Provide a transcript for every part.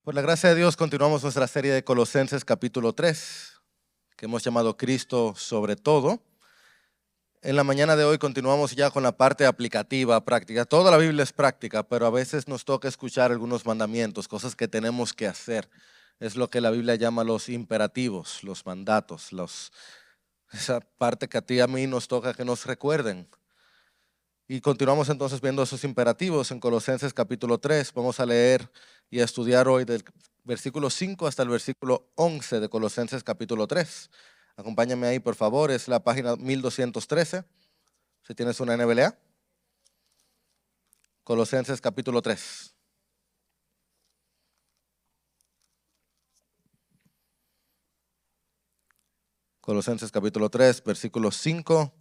Por la gracia de Dios continuamos nuestra serie de Colosenses capítulo 3, que hemos llamado Cristo sobre todo. En la mañana de hoy continuamos ya con la parte aplicativa, práctica. Toda la Biblia es práctica, pero a veces nos toca escuchar algunos mandamientos, cosas que tenemos que hacer. Es lo que la Biblia llama los imperativos, los mandatos, esa parte que a ti y a mí nos toca que nos recuerden. Y continuamos entonces viendo esos imperativos en Colosenses capítulo 3. Vamos a leer y a estudiar hoy del versículo 5 hasta el versículo 11 de Colosenses capítulo 3. Acompáñame ahí, por favor, es la página 1213. Si tienes una NBLA. Colosenses capítulo 3. Colosenses capítulo 3, versículos 5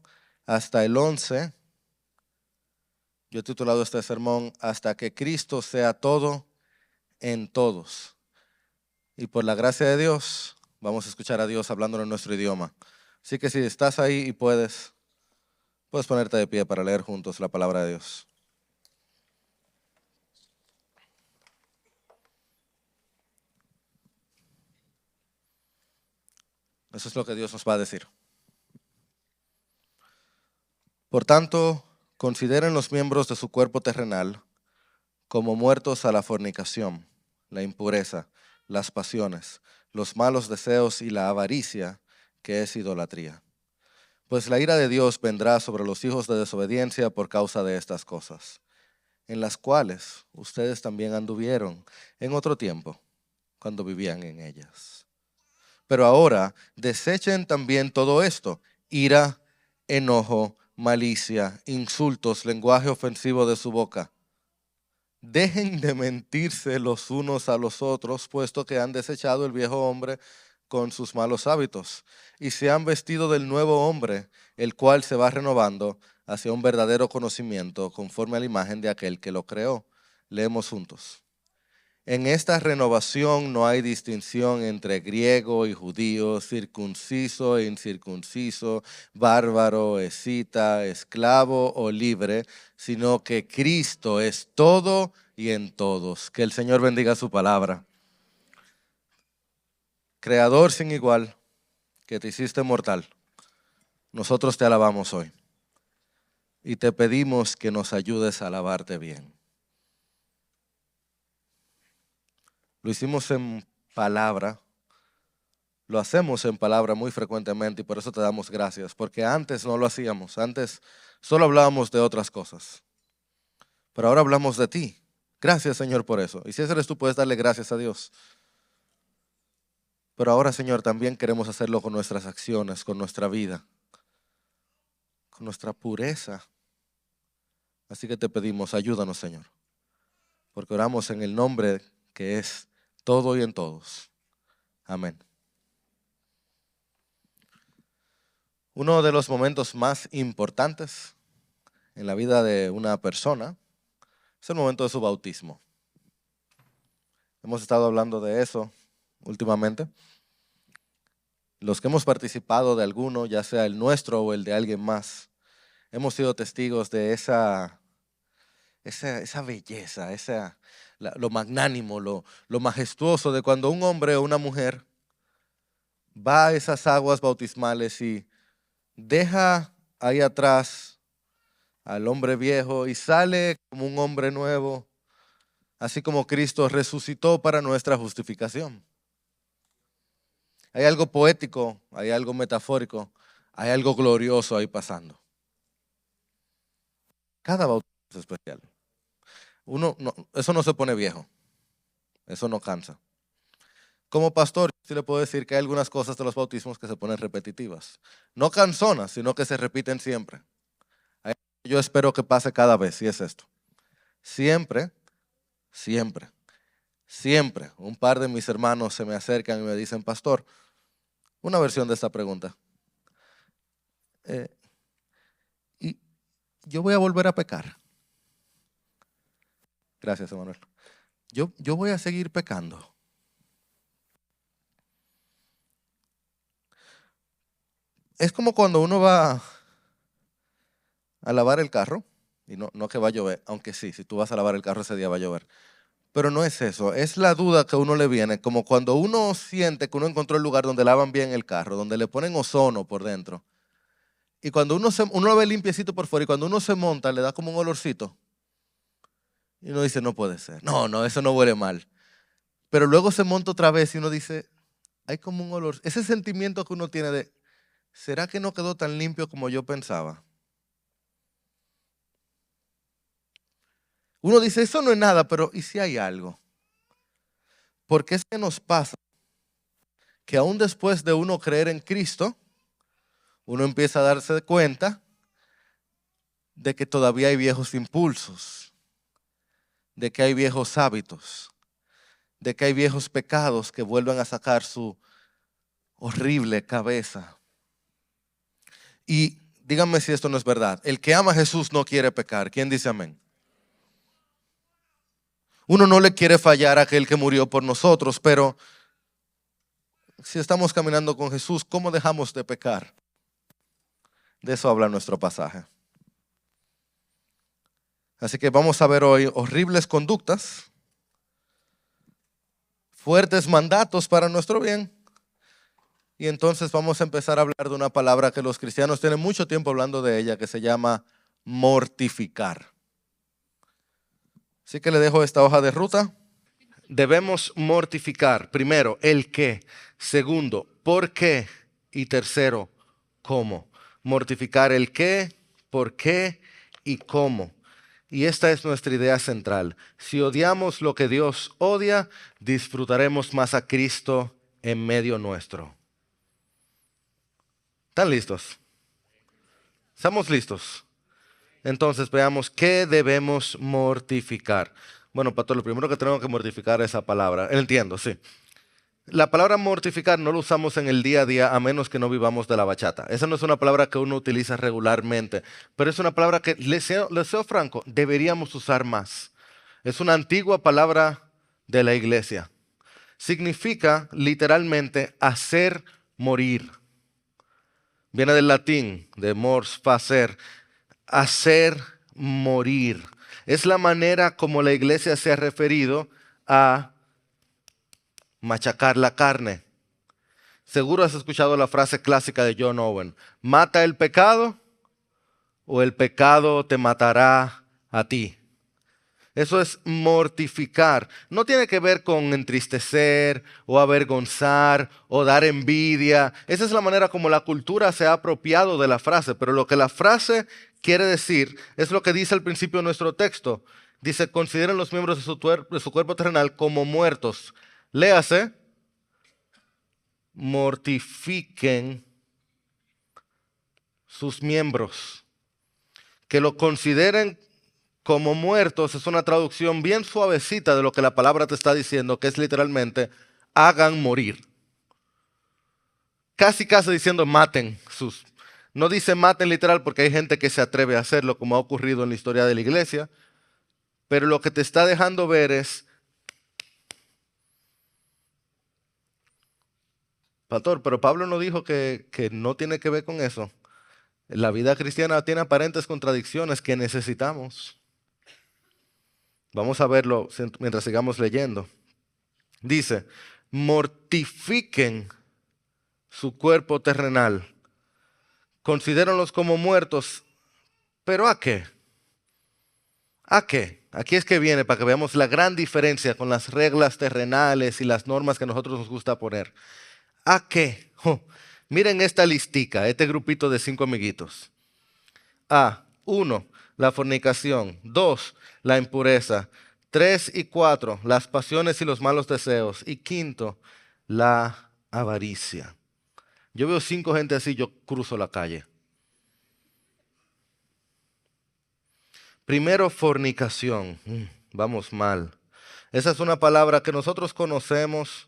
hasta el 11. Yo he titulado este sermón, Hasta que Cristo sea todo en todos. Y por la gracia de Dios, vamos a escuchar a Dios hablando en nuestro idioma. Así que si estás ahí y puedes ponerte de pie para leer juntos la palabra de Dios. Eso es lo que Dios nos va a decir. Por tanto, consideren los miembros de su cuerpo terrenal como muertos a la fornicación, la impureza, las pasiones, los malos deseos y la avaricia, que es idolatría. Pues la ira de Dios vendrá sobre los hijos de desobediencia por causa de estas cosas, en las cuales ustedes también anduvieron en otro tiempo, cuando vivían en ellas. Pero ahora desechen también todo esto: ira, enojo, malicia, insultos, lenguaje ofensivo de su boca. Dejen de mentirse los unos a los otros, puesto que han desechado el viejo hombre con sus malos hábitos, y se han vestido del nuevo hombre, el cual se va renovando hacia un verdadero conocimiento conforme a la imagen de aquel que lo creó. Leemos juntos. En esta renovación no hay distinción entre griego y judío, circunciso e incircunciso, bárbaro, escita, esclavo o libre, sino que Cristo es todo y en todos. Que el Señor bendiga su palabra. Creador sin igual, que te hiciste mortal, nosotros te alabamos hoy y te pedimos que nos ayudes a alabarte bien. Lo hicimos en palabra, lo hacemos en palabra muy frecuentemente y por eso te damos gracias, porque antes no lo hacíamos, antes solo hablábamos de otras cosas, pero ahora hablamos de ti. Gracias, Señor, por eso. Y si ese eres tú, puedes darle gracias a Dios. Pero ahora, Señor, también queremos hacerlo con nuestras acciones, con nuestra vida, con nuestra pureza. Así que te pedimos, ayúdanos, Señor, porque oramos en el nombre que es todo y en todos. Amén. Uno de los momentos más importantes en la vida de una persona es el momento de su bautismo. Hemos estado hablando de eso últimamente. Los que hemos participado de alguno, ya sea el nuestro o el de alguien más, hemos sido testigos de esa belleza, lo magnánimo, lo majestuoso de cuando un hombre o una mujer va a esas aguas bautismales y deja ahí atrás al hombre viejo y sale como un hombre nuevo, así como Cristo resucitó para nuestra justificación. Hay algo poético, hay algo metafórico, hay algo glorioso ahí pasando. Cada bautismo es especial. Eso no se pone viejo, eso no cansa. Como pastor, sí le puedo decir que hay algunas cosas de los bautismos que se ponen repetitivas. No cansonas, sino que se repiten siempre. Yo espero que pase cada vez, y es esto. Siempre, siempre, siempre, un par de mis hermanos se me acercan y me dicen, pastor, una versión de esta pregunta. Y yo voy a volver a pecar. Gracias, Emanuel. Yo voy a seguir pecando. Es como cuando uno va a lavar el carro, y no que va a llover, aunque sí, si tú vas a lavar el carro ese día va a llover. Pero no es eso, es la duda que a uno le viene, como cuando uno siente que uno encontró el lugar donde lavan bien el carro, donde le ponen ozono por dentro. Y cuando uno lo ve limpiecito por fuera y cuando uno se monta le da como un olorcito. Y uno dice, no puede ser. No, no, eso no huele mal. Pero luego se monta otra vez y uno dice, hay como un olor. Ese sentimiento que uno tiene de, ¿será que no quedó tan limpio como yo pensaba? Uno dice, eso no es nada, pero ¿y si hay algo? Porque es que nos pasa que aún después de uno creer en Cristo, uno empieza a darse cuenta de que todavía hay viejos impulsos, de que hay viejos hábitos, de que hay viejos pecados que vuelven a sacar su horrible cabeza. Y díganme si esto no es verdad. El que ama a Jesús no quiere pecar. ¿Quién dice amén? Uno no le quiere fallar a aquel que murió por nosotros, pero si estamos caminando con Jesús, ¿cómo dejamos de pecar? De eso habla nuestro pasaje. Así que vamos a ver hoy horribles conductas, fuertes mandatos para nuestro bien. Y entonces vamos a empezar a hablar de una palabra que los cristianos tienen mucho tiempo hablando de ella, que se llama mortificar. Así que le dejo esta hoja de ruta. Debemos mortificar, primero, el qué, segundo, por qué y tercero, cómo. Mortificar el qué, por qué y cómo. Y esta es nuestra idea central. Si odiamos lo que Dios odia, disfrutaremos más a Cristo en medio nuestro. ¿Están listos? ¿Estamos listos? Entonces veamos qué debemos mortificar. Bueno, pastor, lo primero que tenemos que mortificar es esa palabra. Entiendo, sí. La palabra mortificar no lo usamos en el día a día a menos que no vivamos de la bachata. Esa no es una palabra que uno utiliza regularmente, pero es una palabra que, les sea franco, deberíamos usar más. Es una antigua palabra de la iglesia. Significa literalmente hacer morir. Viene del latín, de mors, facer, hacer morir. Es la manera como la iglesia se ha referido a machacar la carne. Seguro has escuchado la frase clásica de John Owen: mata el pecado o el pecado te matará a ti. Eso es mortificar. No tiene que ver con entristecer o avergonzar o dar envidia. Esa es la manera como la cultura se ha apropiado de la frase. Pero lo que la frase quiere decir es lo que dice al principio de nuestro texto. Dice, consideren los miembros de su cuerpo terrenal como muertos. Léase, mortifiquen sus miembros. Que lo consideren como muertos es una traducción bien suavecita de lo que la palabra te está diciendo, que es literalmente, hagan morir. Casi diciendo maten sus. No dice maten literal porque hay gente que se atreve a hacerlo, como ha ocurrido en la historia de la iglesia, pero lo que te está dejando ver es, pastor, pero Pablo no dijo que no tiene que ver con eso. La vida cristiana tiene aparentes contradicciones que necesitamos. Vamos a verlo mientras sigamos leyendo. Dice, mortifiquen su cuerpo terrenal. Considérenlos como muertos. ¿Pero a qué? ¿A qué? Aquí es que viene para que veamos la gran diferencia con las reglas terrenales y las normas que a nosotros nos gusta poner. ¿A qué? Miren esta listica, este grupito de 5 amiguitos. A. 1. La fornicación. 2. La impureza. 3 y 4. Las pasiones y los malos deseos. Y 5. La avaricia. Yo veo 5 gente así, yo cruzo la calle. Primero, fornicación. Vamos mal. Esa es una palabra que nosotros conocemos,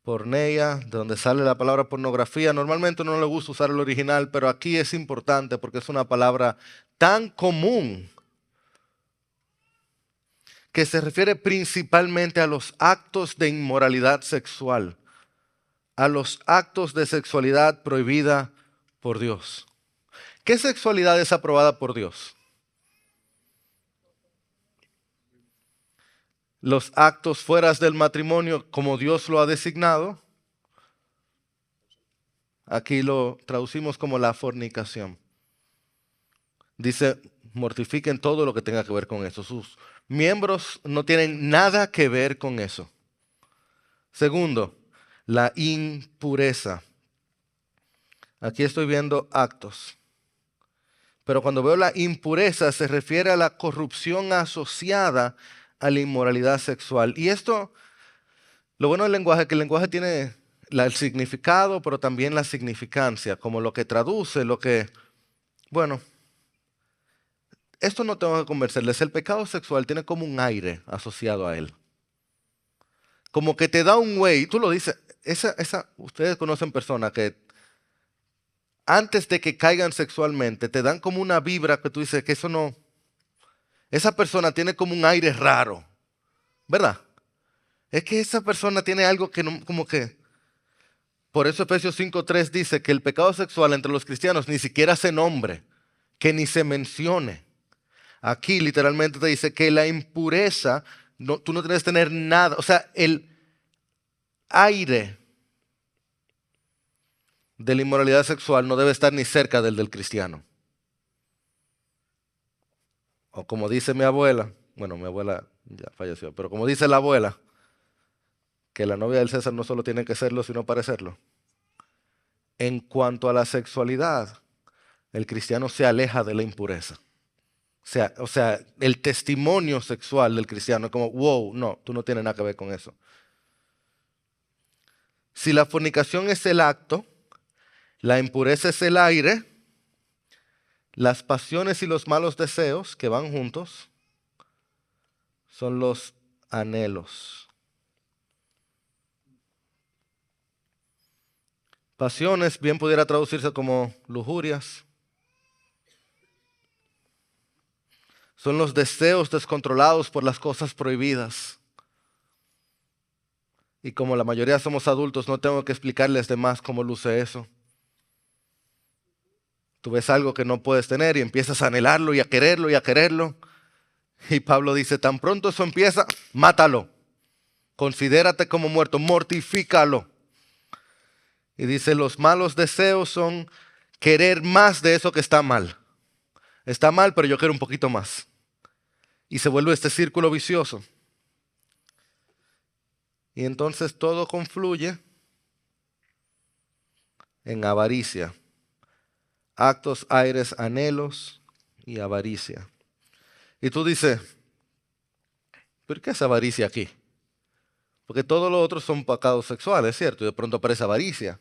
porneia, de donde sale la palabra pornografía. Normalmente no le gusta usar el original, pero aquí es importante porque es una palabra tan común que se refiere principalmente a los actos de inmoralidad sexual, a los actos de sexualidad prohibida por Dios. ¿Qué sexualidad es aprobada por Dios? los actos fuera del matrimonio como Dios lo ha designado. Aquí lo traducimos como la fornicación. Dice, mortifiquen todo lo que tenga que ver con eso. Sus miembros no tienen nada que ver con eso. Segundo, la impureza. Aquí estoy viendo actos. Pero cuando veo la impureza se refiere a la corrupción asociada a la inmoralidad sexual. Y esto, lo bueno del lenguaje es que el lenguaje tiene el significado, pero también la significancia, como lo que traduce, bueno, esto no tengo que convencerles. El pecado sexual tiene como un aire asociado a él. Como que te da un way, tú lo dices, ustedes conocen personas que antes de que caigan sexualmente, te dan como una vibra que tú dices que eso no, esa persona tiene como un aire raro, ¿verdad? Es que esa persona tiene algo que no, como que, por eso Efesios 5:3 dice que el pecado sexual entre los cristianos ni siquiera se nombre, que ni se mencione. Aquí literalmente te dice que la impureza, tú no tienes que tener nada, o sea, el aire de la inmoralidad sexual no debe estar ni cerca del cristiano. O como dice mi abuela, bueno, mi abuela ya falleció, pero como dice la abuela, que la novia del César no solo tiene que serlo, sino parecerlo. En cuanto a la sexualidad, el cristiano se aleja de la impureza. O sea, el testimonio sexual del cristiano es como, wow, no, tú no tienes nada que ver con eso. Si la fornicación es el acto, la impureza es el aire, las pasiones y los malos deseos que van juntos son los anhelos. Pasiones bien pudiera traducirse como lujurias. Son los deseos descontrolados por las cosas prohibidas. Y como la mayoría somos adultos, no tengo que explicarles de más cómo luce eso. Tú ves algo que no puedes tener y empiezas a anhelarlo y a quererlo y a quererlo. Y Pablo dice, tan pronto eso empieza, mátalo. Considérate como muerto, mortifícalo. Y dice, los malos deseos son querer más de eso que está mal. Está mal, pero yo quiero un poquito más. Y se vuelve este círculo vicioso. Y entonces todo confluye en avaricia. Actos, aires, anhelos y avaricia. Y tú dices, ¿por qué es avaricia aquí? Porque todos los otros son pecados sexuales, ¿cierto? Y de pronto aparece avaricia.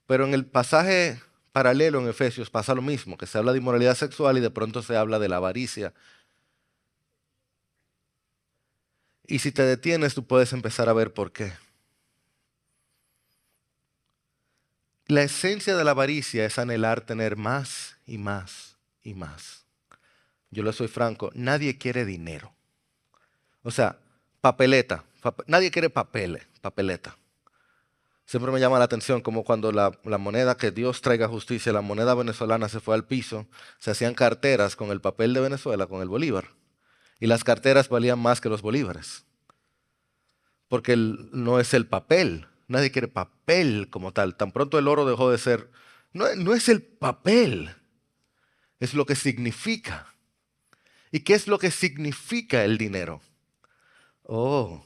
Pero en el pasaje paralelo en Efesios pasa lo mismo, que se habla de inmoralidad sexual y de pronto se habla de la avaricia. Y si te detienes, tú puedes empezar a ver por qué. La esencia de la avaricia es anhelar tener más y más y más. Yo le soy franco, nadie quiere dinero. O sea, papeleta. Nadie quiere papeleta. Siempre me llama la atención como cuando la moneda, que Dios traiga justicia, la moneda venezolana se fue al piso, se hacían carteras con el papel de Venezuela, con el bolívar. Y las carteras valían más que los bolívares. Porque no es el papel. Nadie quiere papel como tal. Tan pronto el oro dejó de ser. No es el papel. Es lo que significa. ¿Y qué es lo que significa el dinero? Oh,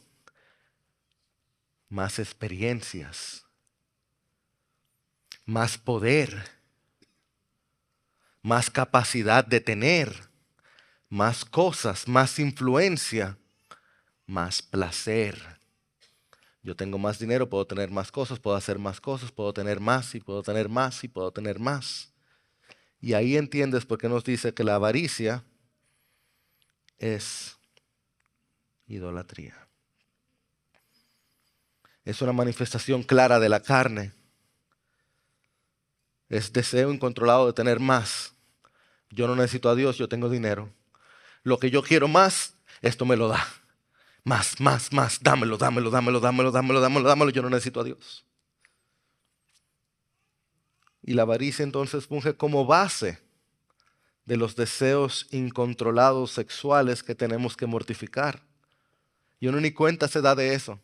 más experiencias, más poder, más capacidad de tener, más cosas, más influencia, más placer. Yo tengo más dinero, puedo tener más cosas, puedo hacer más cosas, puedo tener más y puedo tener más y puedo tener más. Y ahí entiendes por qué nos dice que la avaricia es idolatría. Es una manifestación clara de la carne. Es deseo incontrolado de tener más. Yo no necesito a Dios, yo tengo dinero. Lo que yo quiero más, esto me lo da. Más, más, más, dámelo, dámelo, dámelo, dámelo, dámelo, dámelo, dámelo. Yo no necesito a Dios. Y la avaricia entonces funge como base de los deseos incontrolados sexuales que tenemos que mortificar. Y uno ni cuenta se da de eso.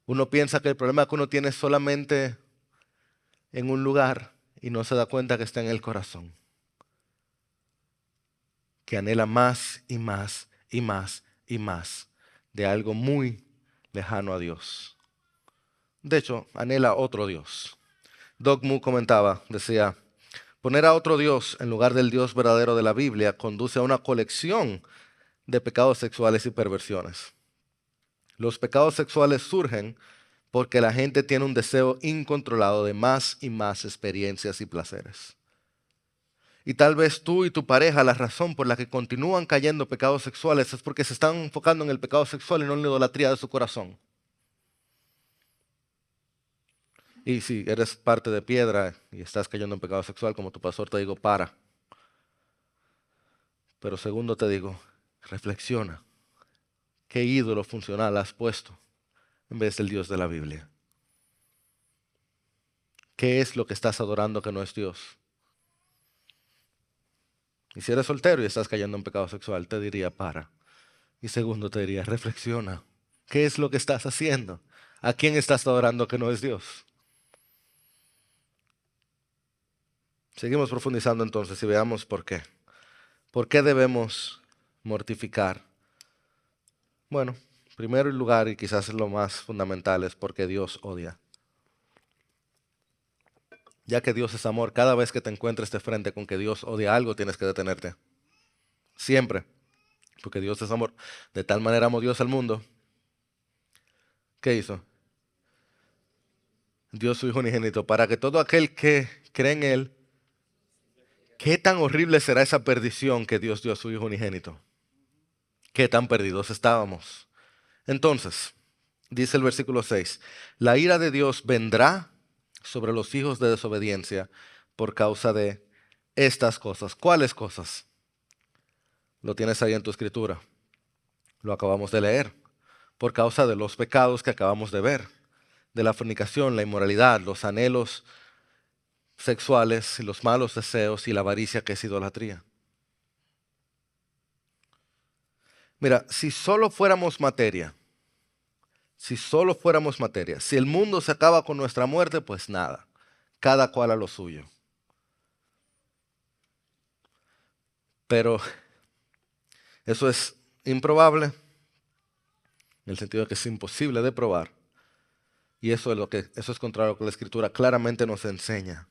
Uno piensa que el problema que uno tiene es solamente en un lugar y no se da cuenta que está en el corazón, que anhela más y más y más y más de algo muy lejano a Dios. De hecho, anhela otro Dios. Doug Moo comentaba, decía, poner a otro Dios en lugar del Dios verdadero de la Biblia conduce a una colección de pecados sexuales y perversiones. Los pecados sexuales surgen porque la gente tiene un deseo incontrolado de más y más experiencias y placeres. Y tal vez tú y tu pareja, la razón por la que continúan cayendo pecados sexuales es porque se están enfocando en el pecado sexual y no en la idolatría de su corazón. Y si eres parte de piedra y estás cayendo en pecado sexual, como tu pastor te digo, para. Pero segundo te digo, reflexiona. ¿Qué ídolo funcional has puesto en vez del Dios de la Biblia? ¿Qué es lo que estás adorando que no es Dios? Y si eres soltero y estás cayendo en pecado sexual, te diría, para. Y segundo te diría, reflexiona. ¿Qué es lo que estás haciendo? ¿A quién estás adorando que no es Dios? Seguimos profundizando entonces y veamos por qué. ¿Por qué debemos mortificar? Bueno, primero en lugar, y quizás lo más fundamental, es porque Dios odia. Ya que Dios es amor, cada vez que te encuentres de frente con que Dios odia algo, tienes que detenerte. Siempre. Porque Dios es amor. De tal manera amó Dios al mundo. ¿Qué hizo? Dio su Hijo unigénito para que todo aquel que cree en Él, ¿qué tan horrible será esa perdición que Dios dio a su Hijo unigénito? ¿Qué tan perdidos estábamos? Entonces, dice el versículo 6, la ira de Dios vendrá sobre los hijos de desobediencia por causa de estas cosas. ¿Cuáles cosas? Lo tienes ahí en tu escritura. Lo acabamos de leer. Por causa de los pecados que acabamos de ver. De la fornicación, la inmoralidad, los anhelos sexuales, los malos deseos y la avaricia que es idolatría. Mira, si solo fuéramos materia, si el mundo se acaba con nuestra muerte, pues nada, cada cual a lo suyo. Pero eso es improbable, en el sentido de que es imposible de probar. Y eso es contrario a lo que la Escritura claramente nos enseña.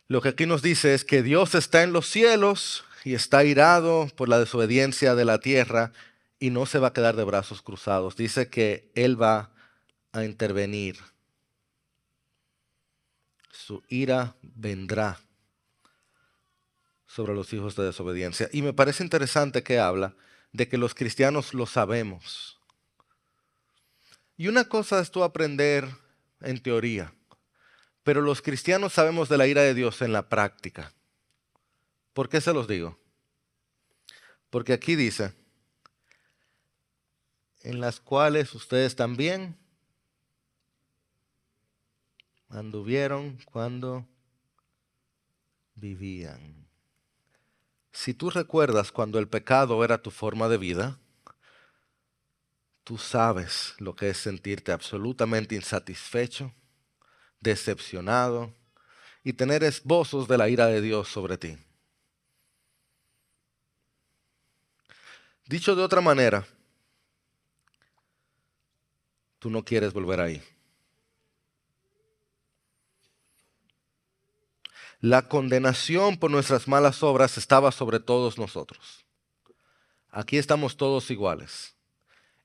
Lo que aquí nos dice es que Dios está en los cielos y está airado por la desobediencia de la tierra y no se va a quedar de brazos cruzados. Dice que Él va a intervenir. Su ira vendrá sobre los hijos de desobediencia. Y me parece interesante que habla de que los cristianos lo sabemos. Y una cosa es tú aprender en teoría, pero los cristianos sabemos de la ira de Dios en la práctica. ¿Por qué se los digo? Porque aquí dice, en las cuales ustedes también anduvieron cuando vivían. Si tú recuerdas cuando el pecado era tu forma de vida, tú sabes lo que es sentirte absolutamente insatisfecho, decepcionado y tener esbozos de la ira de Dios sobre ti. Dicho de otra manera, tú no quieres volver ahí. La condenación por nuestras malas obras estaba sobre todos nosotros. Aquí estamos todos iguales.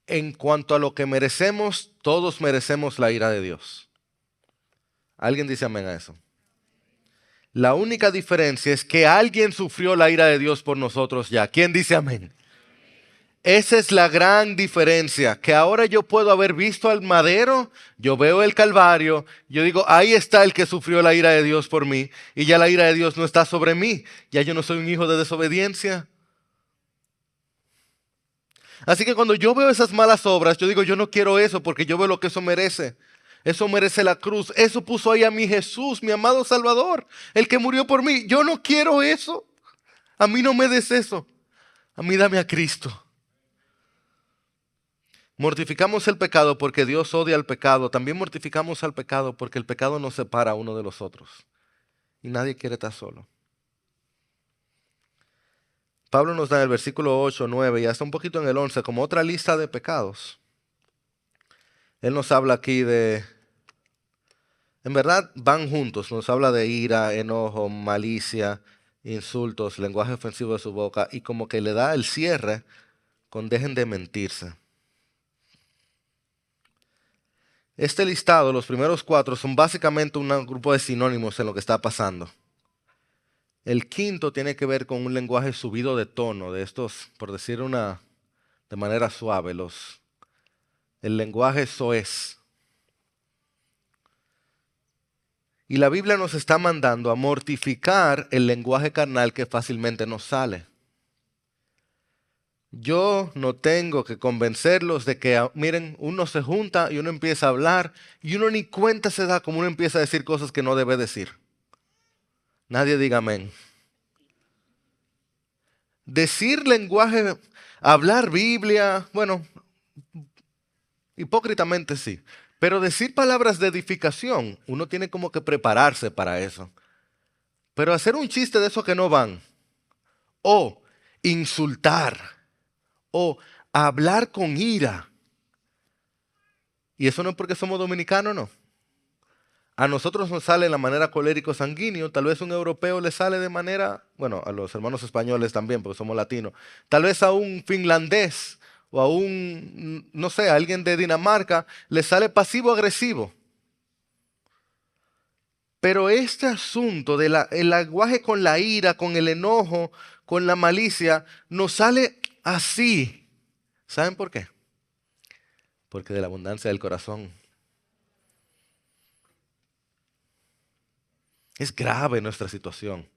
En cuanto a lo que merecemos, todos merecemos la ira de Dios. ¿Alguien dice amén a eso? La única diferencia es que alguien sufrió la ira de Dios por nosotros ya. ¿Quién dice amén? Esa es la gran diferencia, que ahora yo puedo haber visto al madero, yo veo el Calvario, yo digo, ahí está el que sufrió la ira de Dios por mí, y ya la ira de Dios no está sobre mí, ya yo no soy un hijo de desobediencia. Así que cuando yo veo esas malas obras, yo digo, yo no quiero eso porque yo veo lo que eso merece. Eso merece la cruz, eso puso ahí a mi Jesús, mi amado Salvador, el que murió por mí. Yo no quiero eso, a mí no me des eso, a mí dame a Cristo. Mortificamos el pecado porque Dios odia al pecado. También mortificamos al pecado porque el pecado nos separa uno de los otros. Y nadie quiere estar solo. Pablo nos da en el versículo 8, 9 y hasta un poquito en el 11 como otra lista de pecados. Él nos habla aquí de, en verdad van juntos, nos habla de ira, enojo, malicia, insultos, lenguaje ofensivo de su boca y como que le da el cierre con dejen de mentirse. Este listado, los primeros 4, son básicamente un grupo de sinónimos en lo que está pasando. El quinto tiene que ver con un lenguaje subido de tono, de estos, por decir de manera suave, el lenguaje soez. Y la Biblia nos está mandando a mortificar el lenguaje carnal que fácilmente nos sale. Yo no tengo que convencerlos de que, miren, uno se junta y uno empieza a hablar y uno ni cuenta se da como uno empieza a decir cosas que no debe decir. Nadie diga amén. Decir lenguaje, hablar Biblia, bueno, hipócritamente sí. Pero decir palabras de edificación, uno tiene como que prepararse para eso. Pero hacer un chiste de esos que no van, o insultar, o hablar con ira. Y eso no es porque somos dominicanos, no. A nosotros nos sale de la manera colérico sanguíneo, tal vez a un europeo le sale de manera, bueno, a los hermanos españoles también, porque somos latinos, tal vez a un finlandés o a un, no sé, a alguien de Dinamarca le sale pasivo-agresivo. Pero este asunto del lenguaje con la ira, con el enojo, con la malicia, nos sale así. ¿Saben por qué? Porque de la abundancia del corazón. Es grave nuestra situación.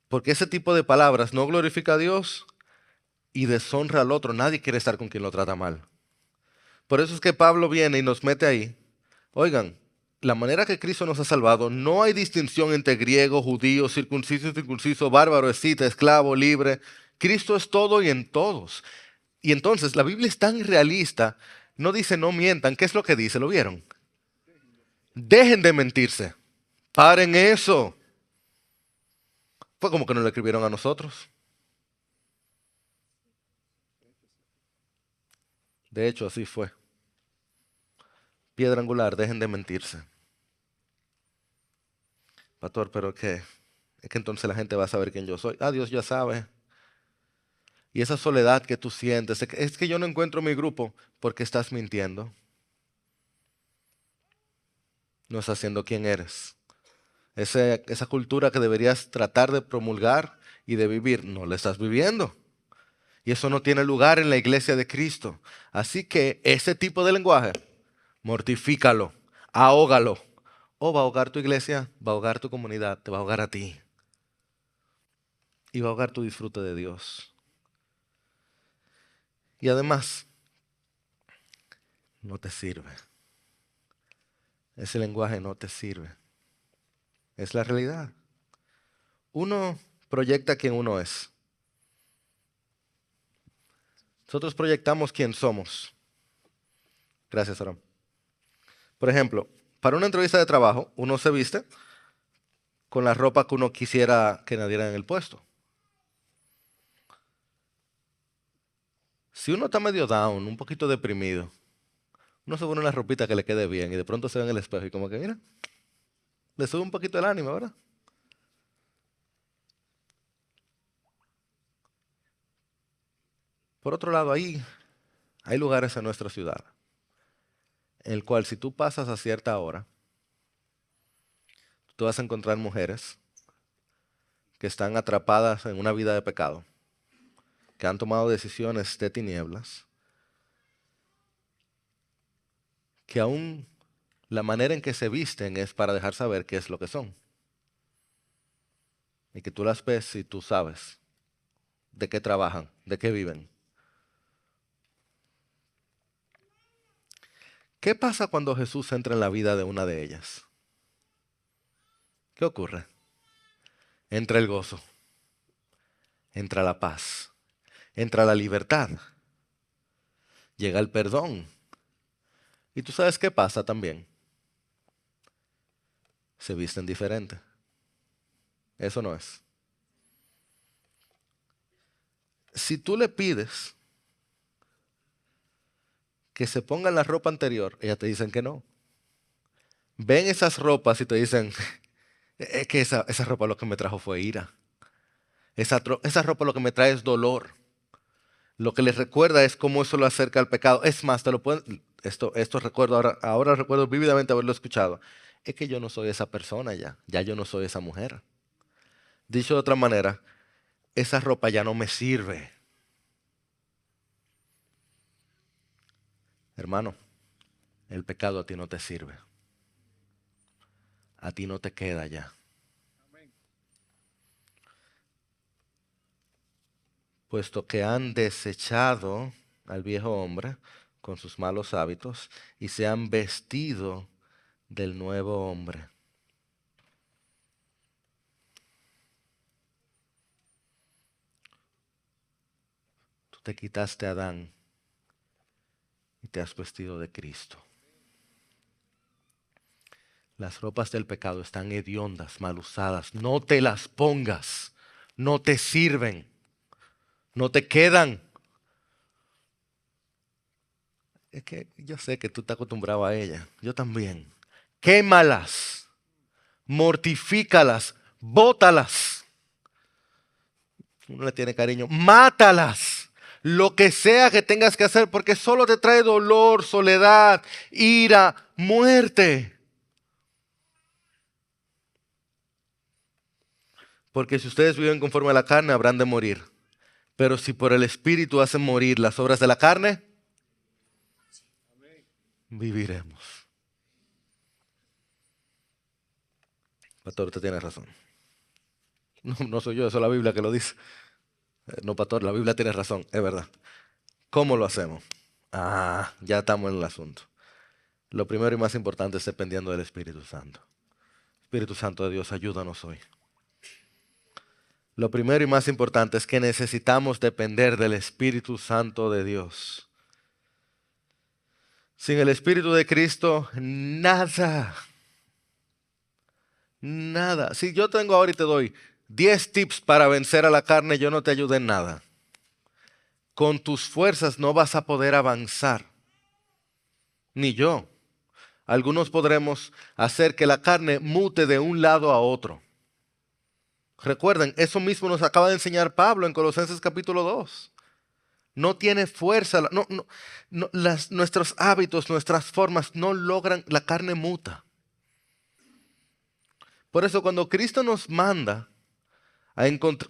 Porque ese tipo de palabras no glorifica a Dios y deshonra al otro. Nadie quiere estar con quien lo trata mal. Por eso es que Pablo viene y nos mete ahí. Oigan, la manera que Cristo nos ha salvado, no hay distinción entre griego, judío, circunciso, incircunciso, bárbaro, escita, esclavo, libre. Cristo es todo y en todos. Y entonces la Biblia es tan realista, no dice no mientan. ¿Qué es lo que dice? ¿Lo vieron? Dejen de mentirse. Paren eso. Fue como que nos lo escribieron a nosotros. De hecho, así fue. Piedra angular, dejen de mentirse. Pastor, pero ¿qué? Es que entonces la gente va a saber quién yo soy. Ah, Dios ya sabe. Y esa soledad que tú sientes, es que yo no encuentro mi grupo porque estás mintiendo. No estás siendo quien eres. Esa cultura que deberías tratar de promulgar y de vivir, no la estás viviendo. Y eso no tiene lugar en la iglesia de Cristo. Así que ese tipo de lenguaje, mortifícalo, ahógalo. O va a ahogar tu iglesia, va a ahogar tu comunidad, te va a ahogar a ti. Y va a ahogar tu disfrute de Dios. Y además, no te sirve. Ese lenguaje no te sirve. Es la realidad. Uno proyecta quién uno es. Nosotros proyectamos quién somos. Gracias, Aram. Por ejemplo, para una entrevista de trabajo, uno se viste con la ropa que uno quisiera que le dieran en el puesto. Si uno está medio down, un poquito deprimido, uno se pone una ropita que le quede bien y de pronto se ve en el espejo y como que, mira, le sube un poquito el ánimo, ¿verdad? Por otro lado, hay lugares en nuestra ciudad en el cual si tú pasas a cierta hora, tú vas a encontrar mujeres que están atrapadas en una vida de pecado, que han tomado decisiones de tinieblas, que aún la manera en que se visten es para dejar saber qué es lo que son. Y que tú las ves y tú sabes de qué trabajan, de qué viven. ¿Qué pasa cuando Jesús entra en la vida de una de ellas? ¿Qué ocurre? Entra el gozo, entra la paz, entra la libertad. llega el perdón. ¿Y tú sabes qué pasa también? Se visten diferente. Eso no es. Si tú le pides que se pongan la ropa anterior, ellas te dicen que no. Ven esas ropas y te dicen, es que esa ropa lo que me trajo fue ira. Esa ropa lo que me trae es dolor. Lo que les recuerda es cómo eso lo acerca al pecado. Es más, te lo pueden, esto recuerdo ahora recuerdo vívidamente haberlo escuchado. Es que yo no soy esa persona ya yo no soy esa mujer. Dicho de otra manera, esa ropa ya no me sirve. Hermano, el pecado a ti no te sirve. A ti no te queda ya. Puesto que han desechado al viejo hombre con sus malos hábitos y se han vestido del nuevo hombre. Tú te quitaste a Adán y te has vestido de Cristo. Las ropas del pecado están hediondas, mal usadas. No te las pongas. No te sirven. No te quedan. Es que yo sé que tú estás acostumbrado a ella. Yo también. Quémalas. Mortifícalas. Bótalas. Uno le tiene cariño. Mátalas. Lo que sea que tengas que hacer, porque solo te trae dolor, soledad, ira, muerte. Porque si ustedes viven conforme a la carne, habrán de morir. Pero si por el Espíritu hacen morir las obras de la carne, viviremos. Pastor, usted tiene razón. No soy yo, eso es la Biblia que lo dice. No, pastor, la Biblia tiene razón, es verdad. ¿Cómo lo hacemos? Ya estamos en el asunto. Lo primero y más importante es dependiendo del Espíritu Santo. Espíritu Santo de Dios, ayúdanos hoy. Lo primero y más importante es que necesitamos depender del Espíritu Santo de Dios. Sin el Espíritu de Cristo, nada. Nada. Si yo tengo ahora y te doy 10 tips para vencer a la carne, yo no te ayude en nada. Con tus fuerzas no vas a poder avanzar. Ni yo. Algunos podremos hacer que la carne mute de un lado a otro. Recuerden, eso mismo nos acaba de enseñar Pablo en Colosenses capítulo 2. No tiene fuerza, nuestros hábitos, nuestras formas no logran, la carne muta. Por eso cuando Cristo nos manda,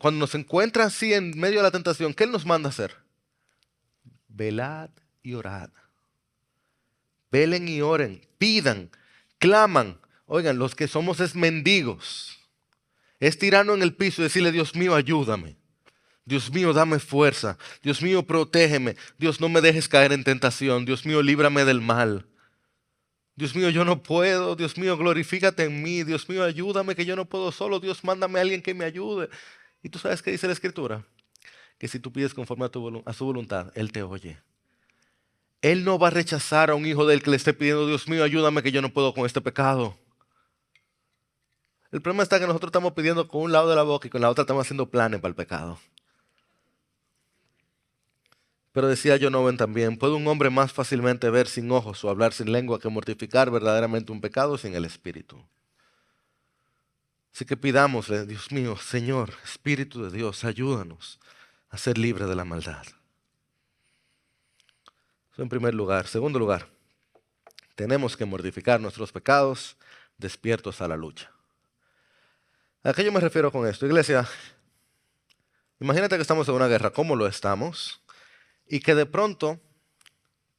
cuando nos encuentra así en medio de la tentación, ¿qué Él nos manda a hacer? Velad y orad. Velen y oren, pidan, claman. Oigan, los que somos es mendigos. Es tirarnos en el piso y decirle, Dios mío, ayúdame. Dios mío, dame fuerza. Dios mío, protégeme. Dios, no me dejes caer en tentación. Dios mío, líbrame del mal. Dios mío, yo no puedo. Dios mío, glorifícate en mí. Dios mío, ayúdame que yo no puedo solo. Dios, mándame a alguien que me ayude. ¿Y tú sabes qué dice la Escritura? Que si tú pides conforme a su voluntad, Él te oye. Él no va a rechazar a un hijo de Él que le esté pidiendo, Dios mío, ayúdame que yo no puedo con este pecado. El problema está que nosotros estamos pidiendo con un lado de la boca y con la otra estamos haciendo planes para el pecado. Pero decía John Owen también, ¿puede un hombre más fácilmente ver sin ojos o hablar sin lengua que mortificar verdaderamente un pecado sin el Espíritu? Así que pidámosle, Dios mío, Señor, Espíritu de Dios, ayúdanos a ser libres de la maldad. Eso en primer lugar. Segundo lugar, tenemos que mortificar nuestros pecados despiertos a la lucha. ¿A qué yo me refiero con esto? Iglesia, imagínate que estamos en una guerra, ¿cómo lo estamos? Y que de pronto,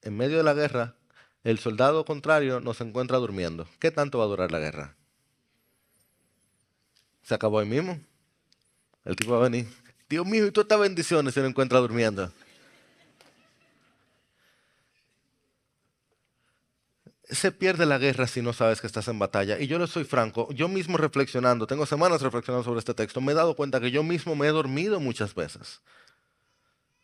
en medio de la guerra, el soldado contrario nos encuentra durmiendo. ¿Qué tanto va a durar la guerra? ¿Se acabó ahí mismo? El tipo va a venir. Dios mío, y tú estas bendiciones se lo encuentra durmiendo. Se pierde la guerra si no sabes que estás en batalla. Y yo le soy franco, yo mismo reflexionando, tengo semanas reflexionando sobre este texto, me he dado cuenta que yo mismo me he dormido muchas veces.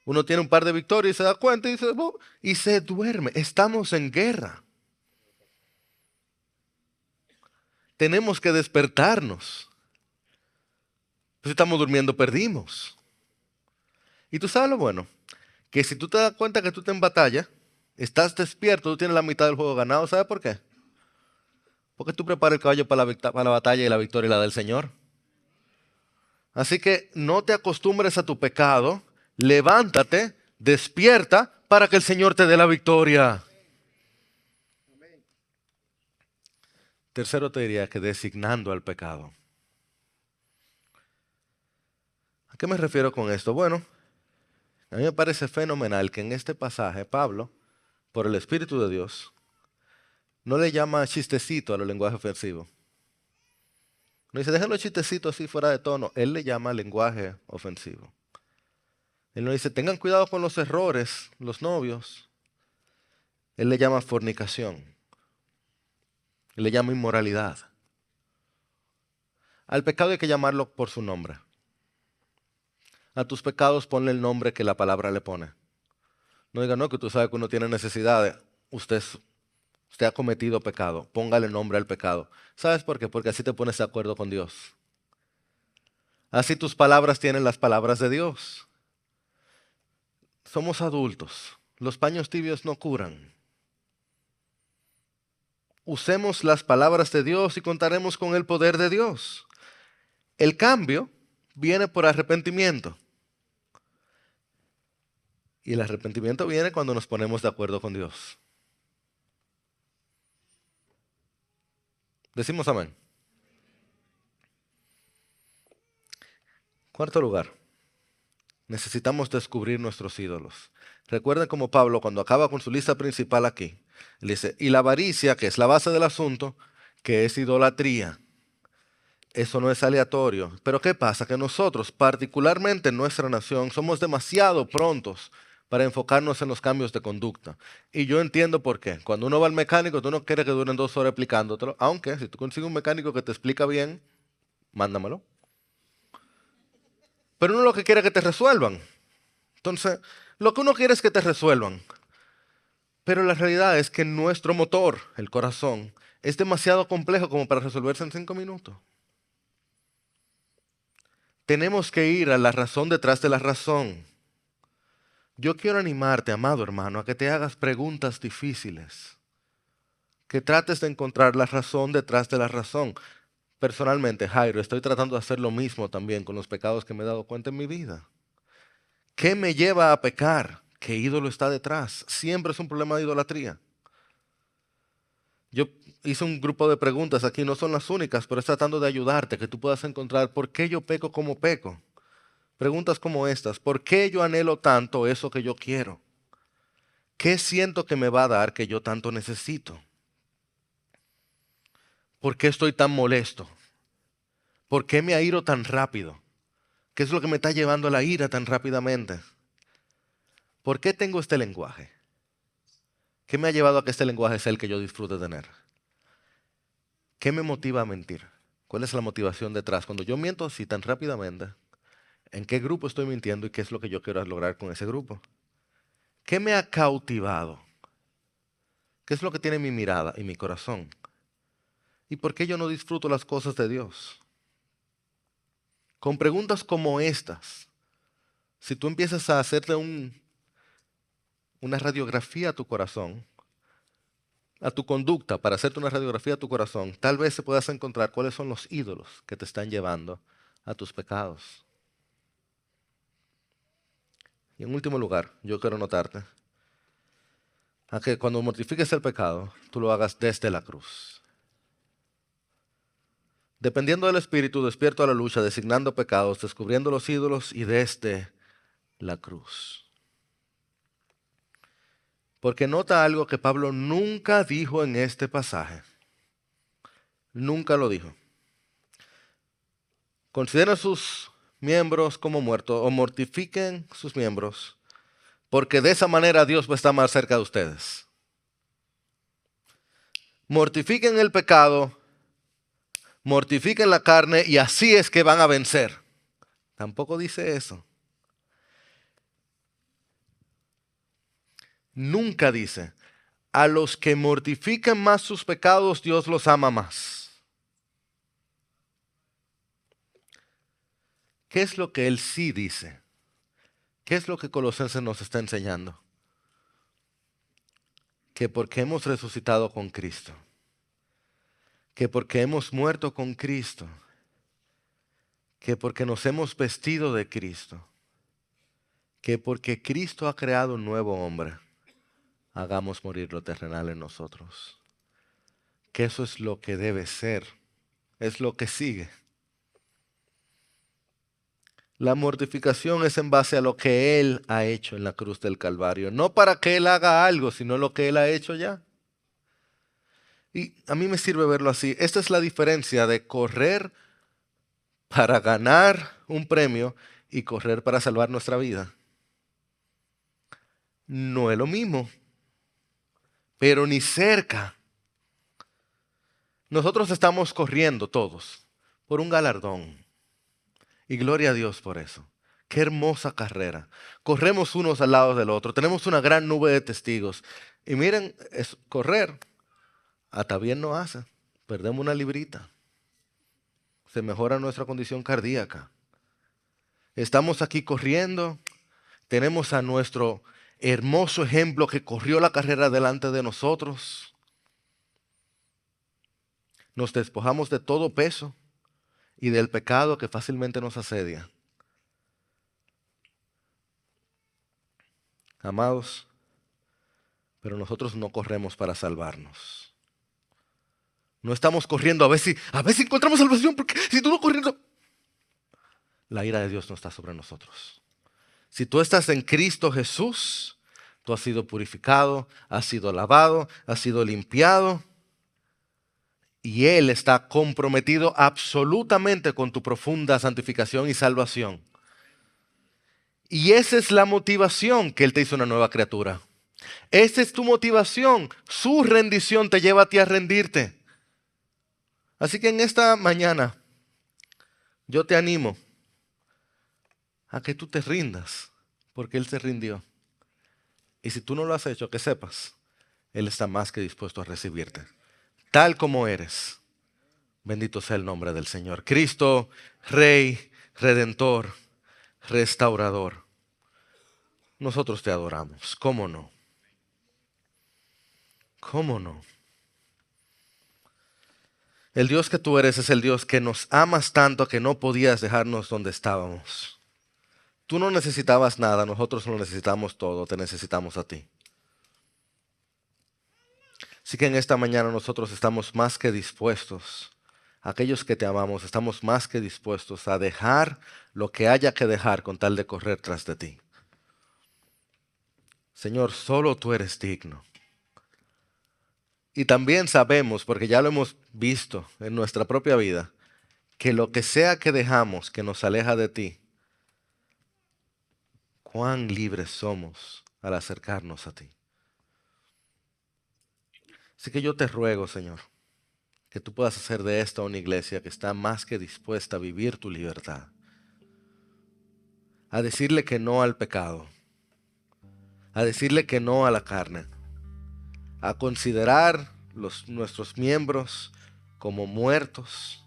Uno tiene un par de victorias y se da cuenta y dice, "Oh", y se duerme. Estamos en guerra. Tenemos que despertarnos. Pues si estamos durmiendo, perdimos. Y tú sabes lo bueno, que si tú te das cuenta que tú estás en batalla, estás despierto, tú tienes la mitad del juego ganado. ¿Sabes por qué? Porque tú preparas el caballo para para la batalla y la victoria la del Señor. Así que no te acostumbres a tu pecado, levántate, despierta para que el Señor te dé la victoria. Tercero te diría que designando al pecado. ¿A qué me refiero con esto? Bueno, a mí me parece fenomenal que en este pasaje Pablo, por el Espíritu de Dios, no le llama chistecito a los lenguajes ofensivos. No dice, déjenlo chistecito así fuera de tono. Él le llama lenguaje ofensivo. Él no dice, tengan cuidado con los errores, los novios. Él le llama fornicación. Él le llama inmoralidad. Al pecado hay que llamarlo por su nombre. A tus pecados ponle el nombre que la palabra le pone. No diga, no, que tú sabes que uno tiene necesidades. Usted ha cometido pecado. Póngale nombre al pecado. ¿Sabes por qué? Porque así te pones de acuerdo con Dios. Así tus palabras tienen las palabras de Dios. Somos adultos. Los paños tibios no curan. Usemos las palabras de Dios y contaremos con el poder de Dios. El cambio viene por arrepentimiento. Y el arrepentimiento viene cuando nos ponemos de acuerdo con Dios. Decimos amén. Cuarto lugar, necesitamos descubrir nuestros ídolos. Recuerden como Pablo, cuando acaba con su lista principal aquí, él dice, y la avaricia, que es la base del asunto, que es idolatría. Eso no es aleatorio. Pero ¿qué pasa? Que nosotros, particularmente en nuestra nación, somos demasiado prontos para enfocarnos en los cambios de conducta. Y yo entiendo por qué. Cuando uno va al mecánico, tú no quieres que duren 2 horas explicándotelo, aunque si tú consigues un mecánico que te explica bien, mándamelo. Pero uno lo que quiere es que te resuelvan. Entonces, lo que uno quiere es que te resuelvan. Pero la realidad es que nuestro motor, el corazón, es demasiado complejo como para resolverse en 5 minutos. Tenemos que ir a la razón detrás de la razón. Yo quiero animarte, amado hermano, a que te hagas preguntas difíciles. Que trates de encontrar la razón detrás de la razón. Personalmente, Jairo, estoy tratando de hacer lo mismo también con los pecados que me he dado cuenta en mi vida. ¿Qué me lleva a pecar? ¿Qué ídolo está detrás? Siempre es un problema de idolatría. Yo hice un grupo de preguntas aquí, no son las únicas, pero es tratando de ayudarte, que tú puedas encontrar por qué yo peco como peco. Preguntas como estas, ¿por qué yo anhelo tanto eso que yo quiero? ¿Qué siento que me va a dar que yo tanto necesito? ¿Por qué estoy tan molesto? ¿Por qué me airo tan rápido? ¿Qué es lo que me está llevando a la ira tan rápidamente? ¿Por qué tengo este lenguaje? ¿Qué me ha llevado a que este lenguaje sea el que yo disfrute tener? ¿Qué me motiva a mentir? ¿Cuál es la motivación detrás? Cuando yo miento así tan rápidamente, ¿en qué grupo estoy mintiendo y qué es lo que yo quiero lograr con ese grupo? ¿Qué me ha cautivado? ¿Qué es lo que tiene mi mirada y mi corazón? ¿Y por qué yo no disfruto las cosas de Dios? Con preguntas como estas, si tú empiezas a hacerte una radiografía a tu corazón, a tu conducta, para hacerte una radiografía a tu corazón, tal vez se puedas encontrar cuáles son los ídolos que te están llevando a tus pecados. Y en último lugar, yo quiero notarte a que cuando mortifiques el pecado, tú lo hagas desde la cruz. Dependiendo del Espíritu, despierto a la lucha, designando pecados, descubriendo los ídolos y desde la cruz. Porque nota algo que Pablo nunca dijo en este pasaje. Nunca lo dijo. Consideren sus miembros como muertos o mortifiquen sus miembros, porque de esa manera Dios va a estar más cerca de ustedes. Mortifiquen el pecado, mortifiquen la carne y así es que van a vencer. Tampoco dice eso. Nunca dice, a los que mortifiquen más sus pecados, Dios los ama más. ¿Qué es lo que Él sí dice? ¿Qué es lo que Colosenses nos está enseñando? Que porque hemos resucitado con Cristo, que porque hemos muerto con Cristo, que porque nos hemos vestido de Cristo, que porque Cristo ha creado un nuevo hombre, hagamos morir lo terrenal en nosotros. Que eso es lo que debe ser, es lo que sigue. La mortificación es en base a lo que Él ha hecho en la cruz del Calvario. No para que Él haga algo, sino lo que Él ha hecho ya. Y a mí me sirve verlo así. Esta es la diferencia de correr para ganar un premio y correr para salvar nuestra vida. No es lo mismo, pero ni cerca. Nosotros estamos corriendo todos por un galardón. Y gloria a Dios por eso. Qué hermosa carrera. Corremos unos al lado del otro. Tenemos una gran nube de testigos. Y miren, correr hasta bien no hace. Perdemos una librita. Se mejora nuestra condición cardíaca. Estamos aquí corriendo. Tenemos a nuestro hermoso ejemplo que corrió la carrera delante de nosotros. Nos despojamos de todo peso y del pecado que fácilmente nos asedia. Amados, pero nosotros no corremos para salvarnos. No estamos corriendo a ver si encontramos salvación, porque si tú no corriendo, la ira de Dios no está sobre nosotros. Si tú estás en Cristo Jesús, tú has sido purificado, has sido lavado, has sido limpiado. Y Él está comprometido absolutamente con tu profunda santificación y salvación. Y esa es la motivación que Él te hizo una nueva criatura. Esa es tu motivación. Su rendición te lleva a ti a rendirte. Así que en esta mañana yo te animo a que tú te rindas, porque Él se rindió. Y si tú no lo has hecho, que sepas, Él está más que dispuesto a recibirte, tal como eres. Bendito sea el nombre del Señor. Cristo, Rey, Redentor, Restaurador. Nosotros te adoramos. ¿Cómo no? ¿Cómo no? El Dios que tú eres es el Dios que nos amas tanto que no podías dejarnos donde estábamos. Tú no necesitabas nada, nosotros lo necesitamos todo, te necesitamos a ti. Así que en esta mañana nosotros estamos más que dispuestos, aquellos que te amamos, estamos más que dispuestos a dejar lo que haya que dejar con tal de correr tras de ti. Señor, solo tú eres digno. Y también sabemos, porque ya lo hemos visto en nuestra propia vida, que lo que sea que dejamos que nos aleja de ti, cuán libres somos al acercarnos a ti. Así que yo te ruego, Señor, que tú puedas hacer de esta una iglesia que está más que dispuesta a vivir tu libertad, a decirle que no al pecado, a decirle que no a la carne, a considerar nuestros miembros como muertos,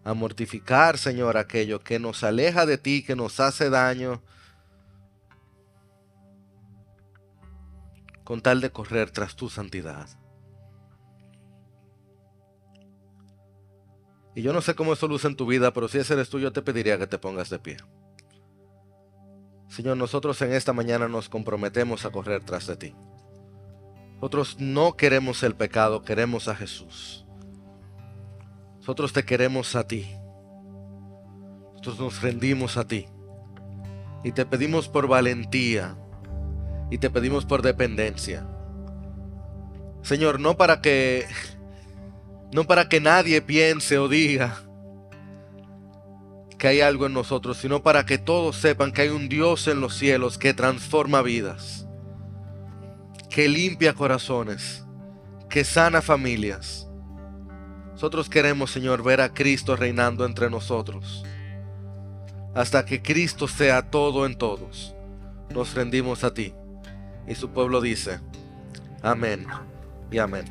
a mortificar, Señor, aquello que nos aleja de ti, que nos hace daño, con tal de correr tras tu santidad. Y yo no sé cómo eso luce en tu vida, pero si ese eres tú, yo te pediría que te pongas de pie. Señor, nosotros en esta mañana nos comprometemos a correr tras de ti. Nosotros no queremos el pecado, queremos a Jesús. Nosotros te queremos a ti. Nosotros nos rendimos a ti. Y te pedimos por valentía. Y te pedimos por dependencia. Señor, no para que nadie piense o diga que hay algo en nosotros, sino para que todos sepan que hay un Dios en los cielos que transforma vidas, que limpia corazones, que sana familias. Nosotros queremos, Señor, ver a Cristo reinando entre nosotros. Hasta que Cristo sea todo en todos, nos rendimos a ti Y su pueblo dice, amén y amén.